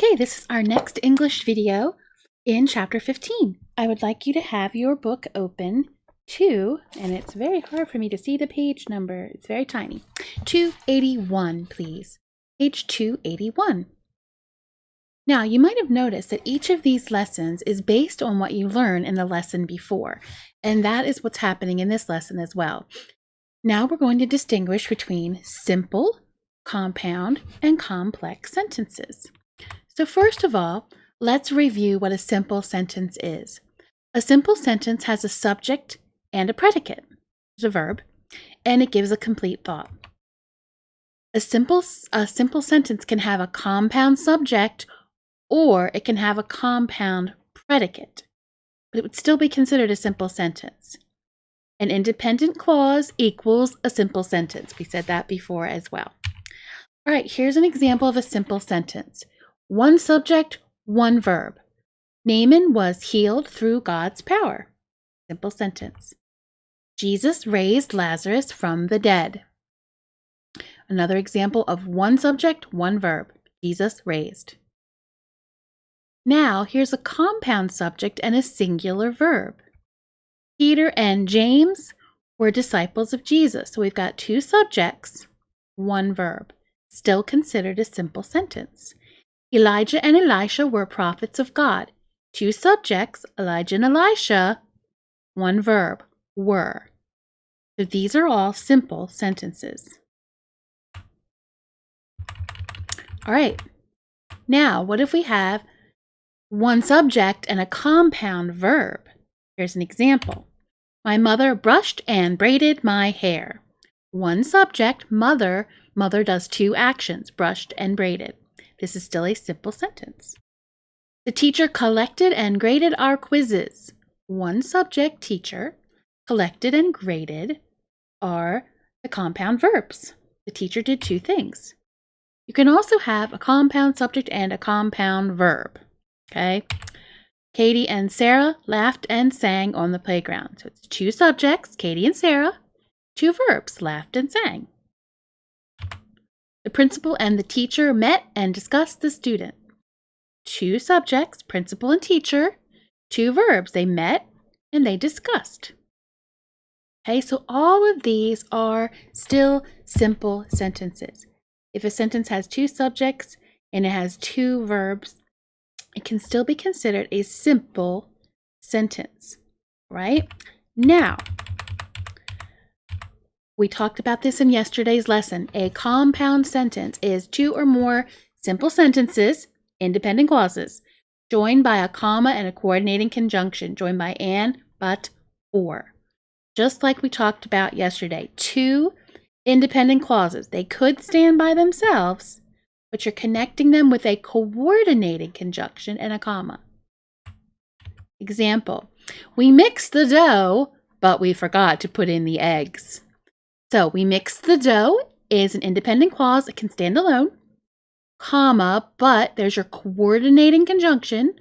Okay, this is our next English video in chapter 15. I would like you to have your book open to, and it's very hard for me to see the page number, it's very tiny, 281, please. Page 281. Now, you might have noticed that each of these lessons is based on what you learned in the lesson before, and that is what's happening in this lesson as well. Now we're going to distinguish between simple, compound, and complex sentences. So first of all, let's review what a simple sentence is. A simple sentence has a subject and a predicate, there's a verb, and it gives a complete thought. A simple sentence can have a compound subject or it can have a compound predicate, but it would still be considered a simple sentence. An independent clause equals a simple sentence. We said that before as well. All right, here's an example of a simple sentence. One subject, one verb. Naaman was healed through God's power. Simple sentence. Jesus raised Lazarus from the dead. Another example of one subject, one verb. Jesus raised. Now, here's a compound subject and a singular verb. Peter and James were disciples of Jesus. So we've got two subjects, one verb. Still considered a simple sentence. Elijah and Elisha were prophets of God. Two subjects, Elijah and Elisha, one verb, were. So these are all simple sentences. All right. Now, what if we have one subject and a compound verb? Here's an example. My mother brushed and braided my hair. One subject, mother. Mother does two actions, brushed and braided. This is still a simple sentence. The teacher collected and graded our quizzes. One subject, teacher. Collected and graded are the compound verbs. The teacher did two things. You can also have a compound subject and a compound verb. Okay? Katie and Sarah laughed and sang on the playground. So it's two subjects, Katie and Sarah, two verbs, laughed and sang. The principal and the teacher met and discussed the student. Two subjects, principal and teacher, two verbs, they met and they discussed. Okay, so all of these are still simple sentences. If a sentence has two subjects and it has two verbs, it can still be considered a simple sentence, right? Now, we talked about this in yesterday's lesson. A compound sentence is two or more simple sentences, independent clauses, joined by a comma and a coordinating conjunction, joined by and, but, or. Just like we talked about yesterday, two independent clauses. They could stand by themselves, but you're connecting them with a coordinating conjunction and a comma. Example, we mixed the dough, but we forgot to put in the eggs. So we mixed the dough is an independent clause. It can stand alone, comma, but there's your coordinating conjunction,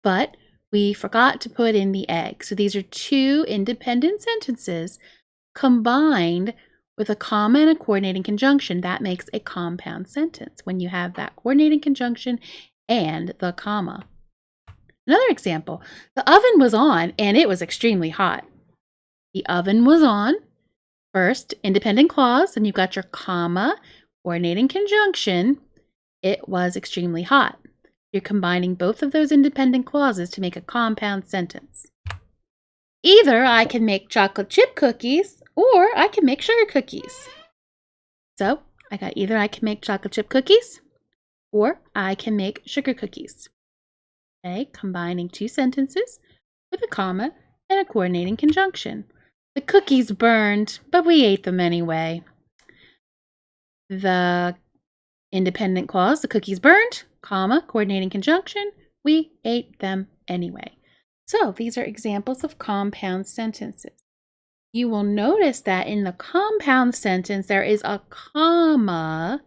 but we forgot to put in the egg. So these are two independent sentences combined with a comma and a coordinating conjunction. That makes a compound sentence when you have that coordinating conjunction and the comma. Another example, the oven was on and it was extremely hot. The oven was on. First, independent clause, and you've got your comma, coordinating conjunction. It was extremely hot. You're combining both of those independent clauses to make a compound sentence. Either I can make chocolate chip cookies or I can make sugar cookies. So I got either I can make chocolate chip cookies or I can make sugar cookies. Okay, combining two sentences with a comma and a coordinating conjunction. The cookies burned, but we ate them anyway. The independent clause, the cookies burned, comma, coordinating conjunction, we ate them anyway. So these are examples of compound sentences. You will notice that in the compound sentence, there is a comma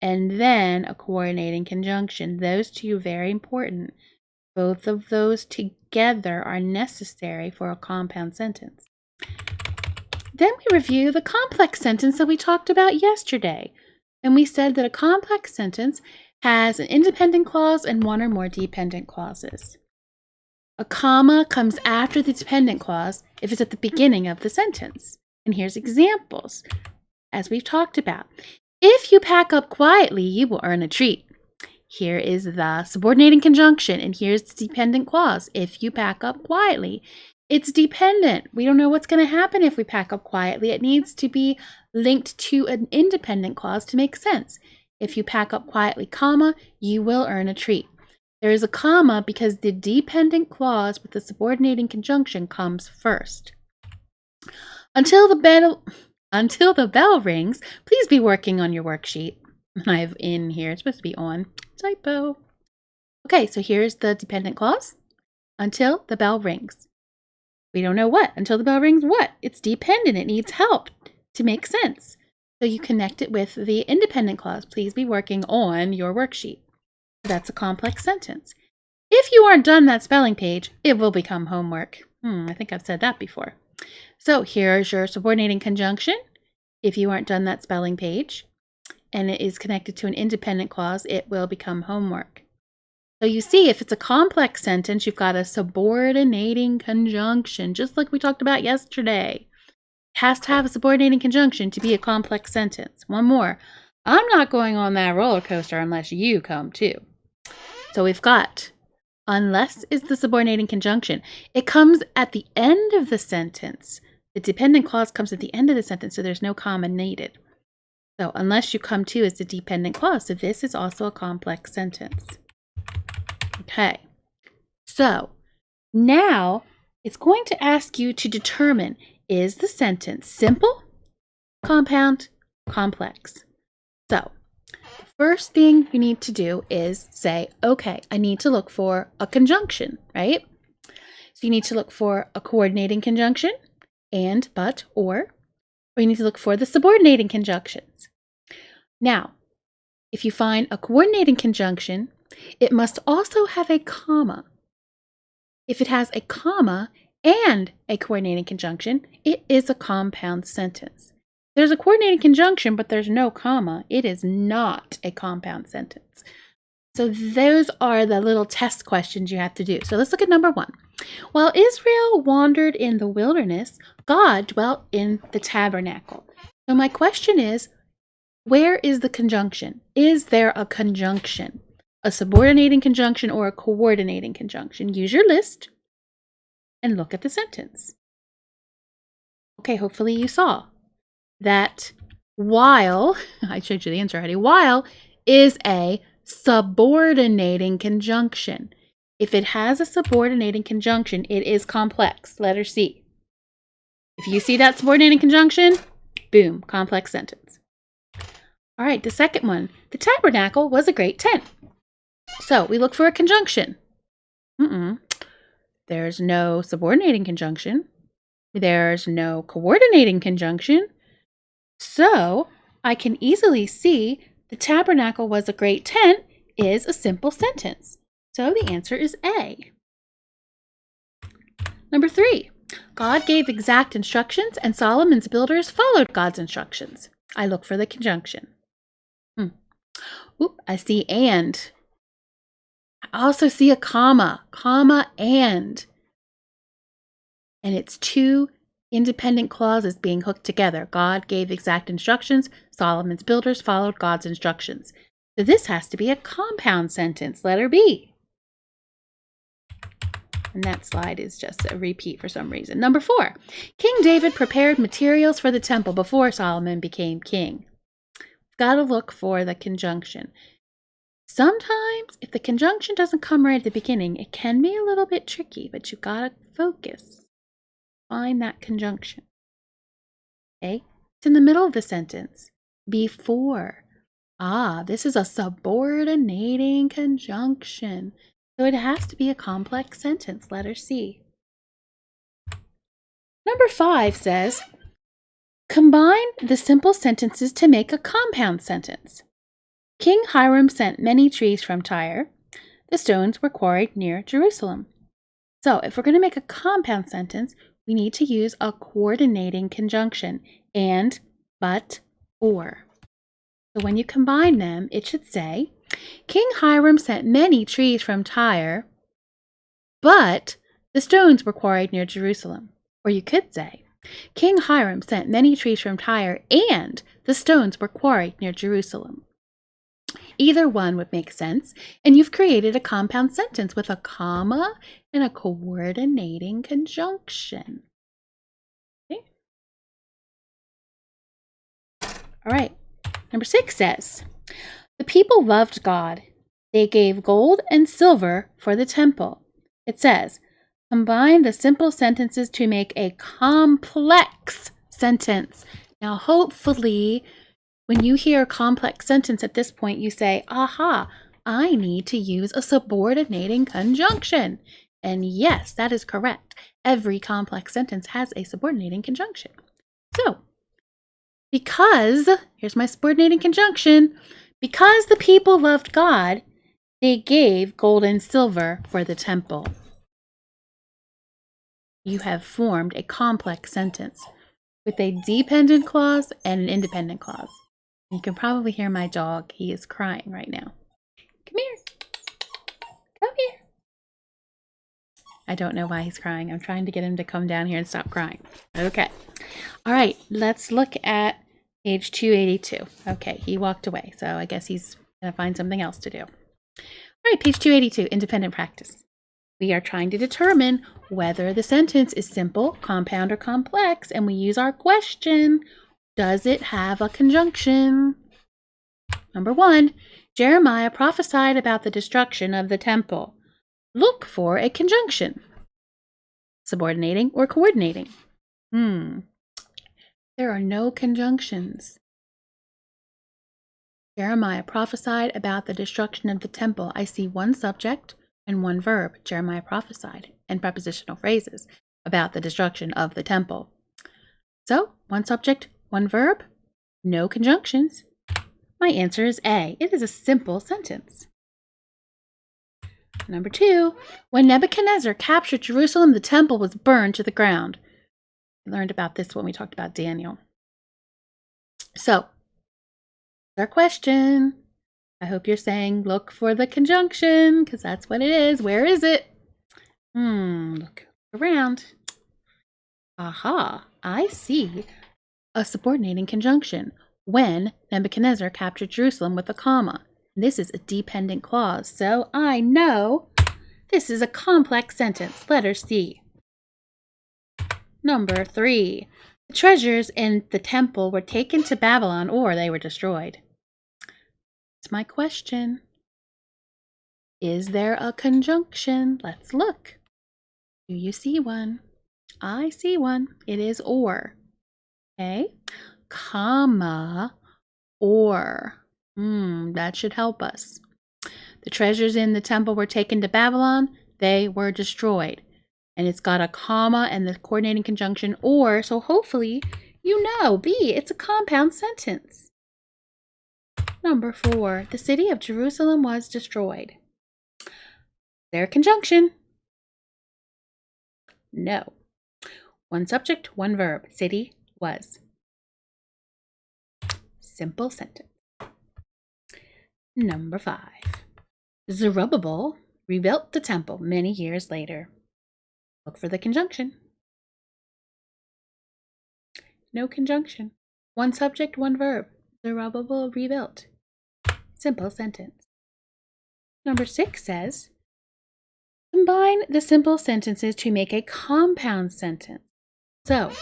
and then a coordinating conjunction. Those two are very important. Both of those together are necessary for a compound sentence. Then we review the complex sentence that we talked about yesterday. And we said that a complex sentence has an independent clause and one or more dependent clauses. A comma comes after the dependent clause if it's at the beginning of the sentence. And here's examples, as we've talked about. If you pack up quietly, you will earn a treat. Here is the subordinating conjunction, and here's the dependent clause. If you pack up quietly, it's dependent. We don't know what's going to happen if we pack up quietly. It needs to be linked to an independent clause to make sense. If you pack up quietly, comma, you will earn a treat. There is a comma because the dependent clause with the subordinating conjunction comes first. Until the bell rings, please be working on your worksheet. I have in here. It's supposed to be on. Typo. Okay, so here's the dependent clause. Until the bell rings. We don't know what. Until the bell rings what? It's dependent. It needs help to make sense. So you connect it with the independent clause. Please be working on your worksheet. That's a complex sentence. If you aren't done that spelling page, it will become homework. I think I've said that before. So here's your subordinating conjunction. If you aren't done that spelling page, and it is connected to an independent clause, it will become homework. So you see, if it's a complex sentence, you've got a subordinating conjunction, just like we talked about yesterday. It has to have a subordinating conjunction to be a complex sentence. One more. I'm not going on that roller coaster unless you come too. So we've got unless is the subordinating conjunction. It comes at the end of the sentence. The dependent clause comes at the end of the sentence, so there's no comma needed. So unless you come to is the dependent clause. So this is also a complex sentence. Okay. So now it's going to ask you to determine, is the sentence simple, compound, complex? So the first thing you need to do is say, okay, I need to look for a conjunction, right? So you need to look for a coordinating conjunction, and, but, or you need to look for the subordinating conjunctions. Now, if you find a coordinating conjunction, it must also have a comma. If it has a comma and a coordinating conjunction, it is a compound sentence. There's a coordinating conjunction, but there's no comma. It is not a compound sentence. So those are the little test questions you have to do. So let's look at number 1. While Israel wandered in the wilderness, God dwelt in the tabernacle. So my question is, where is the conjunction? Is there a conjunction? A subordinating conjunction or a coordinating conjunction? Use your list and look at the sentence. Okay, hopefully you saw that while, I showed you the answer already, while is a subordinating conjunction. If it has a subordinating conjunction, it is complex. Letter C. If you see that subordinating conjunction, boom, complex sentence. All right, the second one. The tabernacle was a great tent. So we look for a conjunction. There's no subordinating conjunction. There's no coordinating conjunction. So I can easily see the tabernacle was a great tent is a simple sentence. So the answer is A. Number 3. God gave exact instructions and Solomon's builders followed God's instructions. I look for the conjunction. I see and. I also see a comma and. And it's two independent clauses being hooked together. God gave exact instructions. Solomon's builders followed God's instructions. So this has to be a compound sentence, letter B. And that slide is just a repeat for some reason. Number 4, King David prepared materials for the temple before Solomon became king. We've got to look for the conjunction. Sometimes, if the conjunction doesn't come right at the beginning, it can be a little bit tricky, but you've got to focus. Find that conjunction. Okay, it's in the middle of the sentence. Before. This is a subordinating conjunction. So it has to be a complex sentence, letter C. Number 5 says, combine the simple sentences to make a compound sentence. King Hiram sent many trees from Tyre. The stones were quarried near Jerusalem. So if we're going to make a compound sentence, we need to use a coordinating conjunction, and, but, or. So when you combine them, it should say, King Hiram sent many trees from Tyre, but the stones were quarried near Jerusalem. Or you could say, King Hiram sent many trees from Tyre, and the stones were quarried near Jerusalem. Either one would make sense, and you've created a compound sentence with a comma and a coordinating conjunction. Okay. All right. Number 6 says, the people loved God. They gave gold and silver for the temple. It says, combine the simple sentences to make a complex sentence. Now, hopefully, when you hear a complex sentence at this point, you say, aha, I need to use a subordinating conjunction. And yes, that is correct. Every complex sentence has a subordinating conjunction. So, because, here's my subordinating conjunction, because the people loved God, they gave gold and silver for the temple. You have formed a complex sentence with a dependent clause and an independent clause. You can probably hear my dog. He is crying right now. Come here. Come here. I don't know why he's crying. I'm trying to get him to come down here and stop crying. Okay. All right. Let's look at page 282. Okay. He walked away, so I guess he's going to find something else to do. All right. Page 282, independent practice. We are trying to determine whether the sentence is simple, compound, or complex, and we use our question. Does it have a conjunction? Number 1, Jeremiah prophesied about the destruction of the temple. Look for a conjunction. Subordinating or coordinating? There are no conjunctions. Jeremiah prophesied about the destruction of the temple. I see one subject and one verb, Jeremiah prophesied, and prepositional phrases about the destruction of the temple. So, one subject, one verb, no conjunctions. My answer is A. It is a simple sentence. Number 2, when Nebuchadnezzar captured Jerusalem, the temple was burned to the ground. We learned about this when we talked about Daniel. So, our question. I hope you're saying look for the conjunction, because that's what it is. Where is it? Look around. Aha, I see a subordinating conjunction. When Nebuchadnezzar captured Jerusalem with a comma. This is a dependent clause, so I know this is a complex sentence. Letter C. Number 3. The treasures in the temple were taken to Babylon, or they were destroyed. It's my question. Is there a conjunction? Let's look. Do you see one? I see one. It is or. Okay. Comma, or. That should help us. The treasures in the temple were taken to Babylon. They were destroyed. And it's got a comma and the coordinating conjunction or, so hopefully you know, B, it's a compound sentence. Number 4, the city of Jerusalem was destroyed. Their conjunction? No. One subject, one verb. City was. Simple sentence. Number 5. Zerubbabel rebuilt the temple many years later. Look for the conjunction. No conjunction. One subject, one verb. Zerubbabel rebuilt. Simple sentence. Number 6 says, combine the simple sentences to make a compound sentence. So,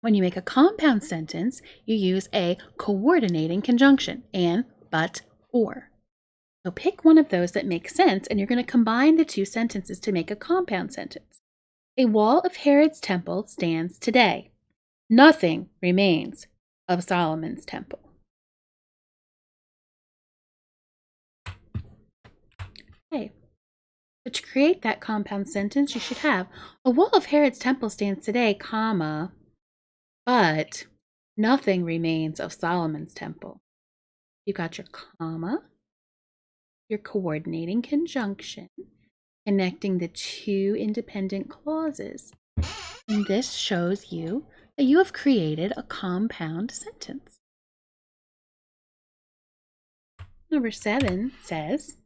when you make a compound sentence, you use a coordinating conjunction, and, but, or. So pick one of those that makes sense, and you're going to combine the two sentences to make a compound sentence. A wall of Herod's temple stands today. Nothing remains of Solomon's temple. Okay. So to create that compound sentence, you should have a wall of Herod's temple stands today, comma, but nothing remains of Solomon's temple. You got your comma, your coordinating conjunction, connecting the two independent clauses. And this shows you that you have created a compound sentence. Number 7 says,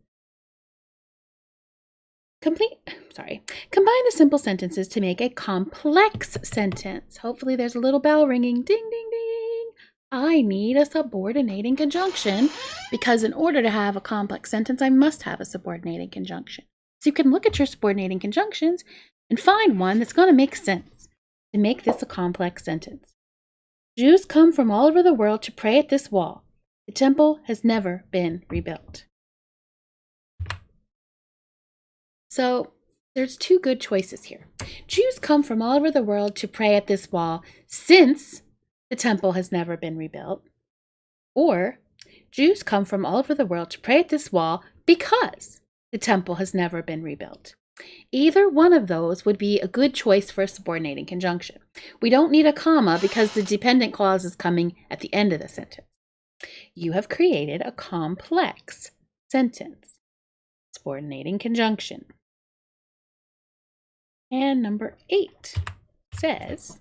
combine the simple sentences to make a complex sentence. Hopefully there's a little bell ringing. Ding, ding, ding. I need a subordinating conjunction because in order to have a complex sentence, I must have a subordinating conjunction. So you can look at your subordinating conjunctions and find one that's going to make sense to make this a complex sentence. Jews come from all over the world to pray at this wall. The temple has never been rebuilt. So there's 2 good choices here. Jews come from all over the world to pray at this wall since the temple has never been rebuilt. Or Jews come from all over the world to pray at this wall because the temple has never been rebuilt. Either one of those would be a good choice for a subordinating conjunction. We don't need a comma because the dependent clause is coming at the end of the sentence. You have created a complex sentence. Subordinating conjunction. And number 8 says,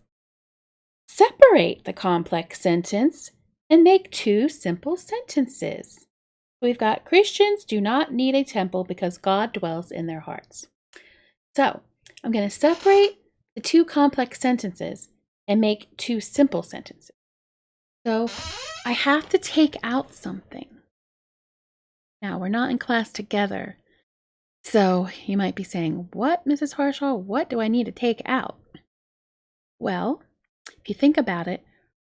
separate the complex sentence and make 2 simple sentences. We've got Christians do not need a temple because God dwells in their hearts. So I'm going to separate the 2 complex sentences and make 2 simple sentences. So I have to take out something. Now, we're not in class together. So you might be saying, what, Mrs. Harshaw? What do I need to take out? Well, if you think about it,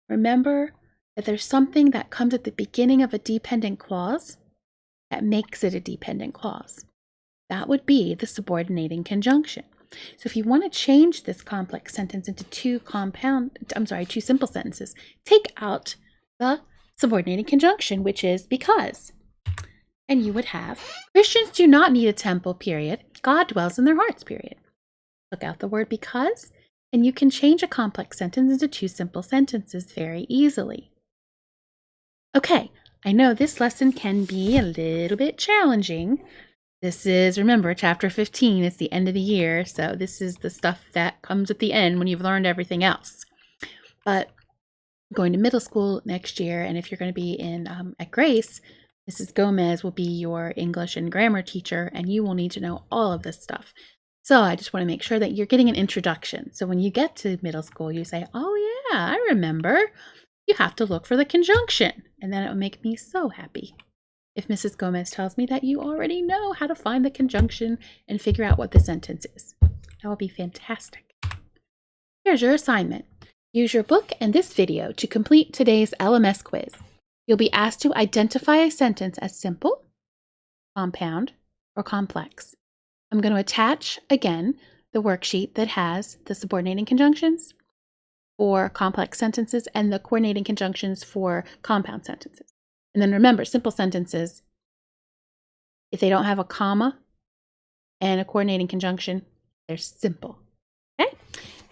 remember that there's something that comes at the beginning of a dependent clause that makes it a dependent clause. That would be the subordinating conjunction. So if you want to change this complex sentence into 2 simple sentences, take out the subordinating conjunction, which is because. And you would have, Christians do not need a temple, period. God dwells in their hearts, period. Look out the word because, and you can change a complex sentence into 2 simple sentences very easily. Okay, I know this lesson can be a little bit challenging. This is, remember, chapter 15. It's the end of the year, so this is the stuff that comes at the end when you've learned everything else. But going to middle school next year, and if you're going to be in at Grace, Mrs. Gomez will be your English and grammar teacher, and you will need to know all of this stuff. So I just want to make sure that you're getting an introduction. So when you get to middle school, you say, oh yeah, I remember. You have to look for the conjunction. And then it will make me so happy if Mrs. Gomez tells me that you already know how to find the conjunction and figure out what the sentence is. That will be fantastic. Here's your assignment. Use your book and this video to complete today's LMS quiz. You'll be asked to identify a sentence as simple, compound, or complex. I'm going to attach, again, the worksheet that has the subordinating conjunctions for complex sentences and the coordinating conjunctions for compound sentences. And then remember, simple sentences, if they don't have a comma and a coordinating conjunction, they're simple. Okay?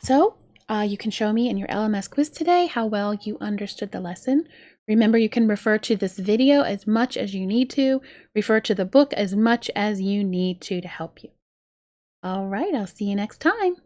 So you can show me in your LMS quiz today how well you understood the lesson. Remember, you can refer to this video as much as you need to, refer to the book as much as you need to help you. All right, I'll see you next time.